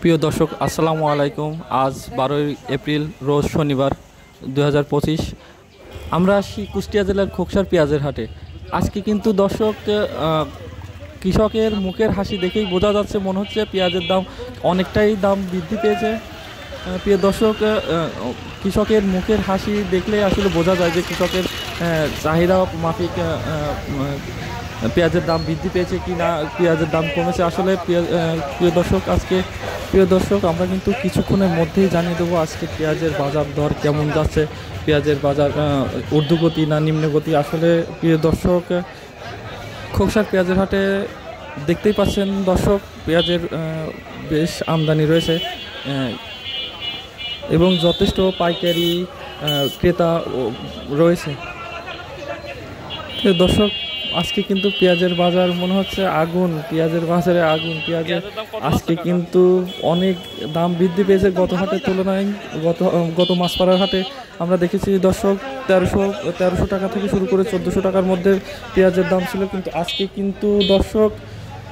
প্রিয় দর্শক, আসসালামু আলাইকুম। আজ 12ই এপ্রিল, রোজ শনিবার 2025। আমরা আসি কুষ্টিয়া জেলার খোকসার পেঁয়াজের হাটে। আজকে কিন্তু দর্শক, কৃষকের মুখের হাসি দেখেই বোঝা যাচ্ছে, মনে হচ্ছে পেঁয়াজের দাম অনেকটাই বৃদ্ধি পেয়েছে। প্রিয় দর্শক, কৃষকের মুখের হাসি দেখলে আসলে বোঝা যায় যে কৃষকের চাহিদা মাফিক পেঁয়াজের দাম বৃদ্ধি পেয়েছে কি না, পেঁয়াজের দাম কমেছে। আসলে প্রিয় দর্শক, আমরা কিন্তু কিছুক্ষণের মধ্যেই জানিয়ে দেবো আজকে পেঁয়াজের বাজার দর কেমন যাচ্ছে, পেঁয়াজের বাজার ঊর্ধ্বগতি না নিম্নগতি। আসলে প্রিয় দর্শক, খোকসার পেঁয়াজের হাটে দেখতেই পাচ্ছেন দর্শক, পেঁয়াজের বেশ আমদানি রয়েছে এবং যথেষ্ট পাইকারি ক্রেতা রয়েছে। দর্শক, আজকে কিন্তু পেঁয়াজের বাজার মনে হচ্ছে আগুন, পেঁয়াজের বাজারে আগুন। পেঁয়াজের আজকে কিন্তু অনেক দাম বৃদ্ধি পেয়েছে গত হাটের তুলনায়। গত মাছপাড়ার হাটে আমরা দেখেছি দর্শক, 1300 টাকা থেকে শুরু করে 1400 টাকার মধ্যে পেঁয়াজের দাম ছিল, কিন্তু আজকে কিন্তু দর্শক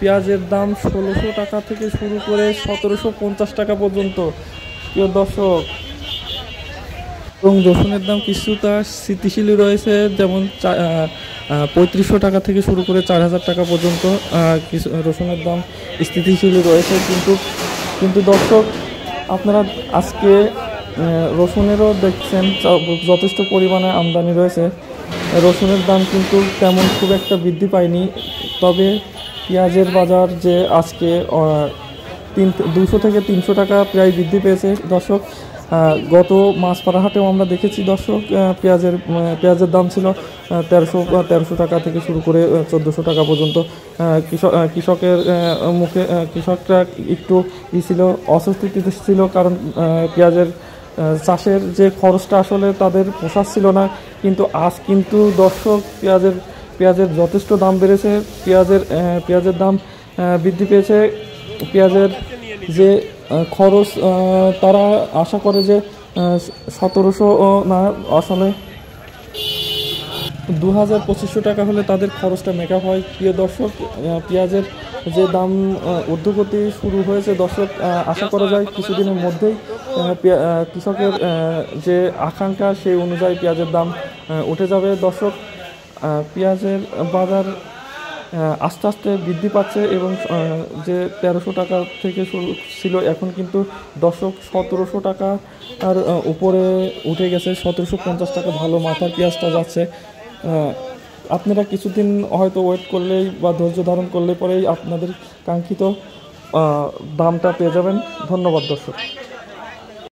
পেঁয়াজের দাম 1600 টাকা থেকে শুরু করে 1750 টাকা পর্যন্ত। প্রিয় দর্শক, এবং রসুনের দাম কিছুটা স্থিতিশীল রয়েছে, যেমন 3500 টাকা থেকে শুরু করে 4000 টাকা পর্যন্ত কিছু রসুনের দাম স্থিতিশীল রয়েছে। কিন্তু দর্শক, আপনারা আজকে রসুনেরও দেখছেন যথেষ্ট পরিমাণে আমদানি রয়েছে। রসুনের দাম কিন্তু তেমন খুব একটা বৃদ্ধি পায়নি, তবে পেঁয়াজের বাজার যে আজকে 200 থেকে 300 টাকা প্রায় বৃদ্ধি পেয়েছে দর্শক। গত মাছপাড়া হাটেও আমরা দেখেছি দর্শক, পেঁয়াজের দাম ছিল 1300 টাকা থেকে শুরু করে 1400 টাকা পর্যন্ত। কৃষকের মুখে কৃষকরা একটু ছিল, অস্বস্তিতে ছিল, কারণ পেঁয়াজের চাষের যে খরচটা আসলে তাদের পোষাচ্ছিল না। কিন্তু আজ কিন্তু দর্শক পেঁয়াজের যথেষ্ট দাম বেড়েছে, পেঁয়াজের দাম বৃদ্ধি পেয়েছে। পেঁয়াজের যে খরচ, তারা আশা করে যে 1700 না, আসলে 2500 টাকা হলে তাদের খরচটা মেকআপ হয়। প্রিয় দর্শক, পেঁয়াজের যে দাম ঊর্ধ্বগতি শুরু হয়েছে দর্শক, আশা করা যায় কিছুদিনের মধ্যেই কৃষকের যে আকাঙ্ক্ষা সেই অনুযায়ী পেঁয়াজের দাম উঠে যাবে দর্শক। পেঁয়াজের বাজার আস্তে আস্তে বৃদ্ধি পাচ্ছে এবং যে 1300 টাকা থেকে শুরু ছিল, এখন কিন্তু দর্শক 1700 টাকা আর উপরে উঠে গেছে। 1750 টাকা ভালো মাথার পেঁয়াজটা যাচ্ছে। আপনারা কিছুদিন হয়তো ওয়েট করলেই বা ধৈর্য ধারণ করলে পরেই আপনাদের কাঙ্ক্ষিত দামটা পেয়ে যাবেন। ধন্যবাদ দর্শক।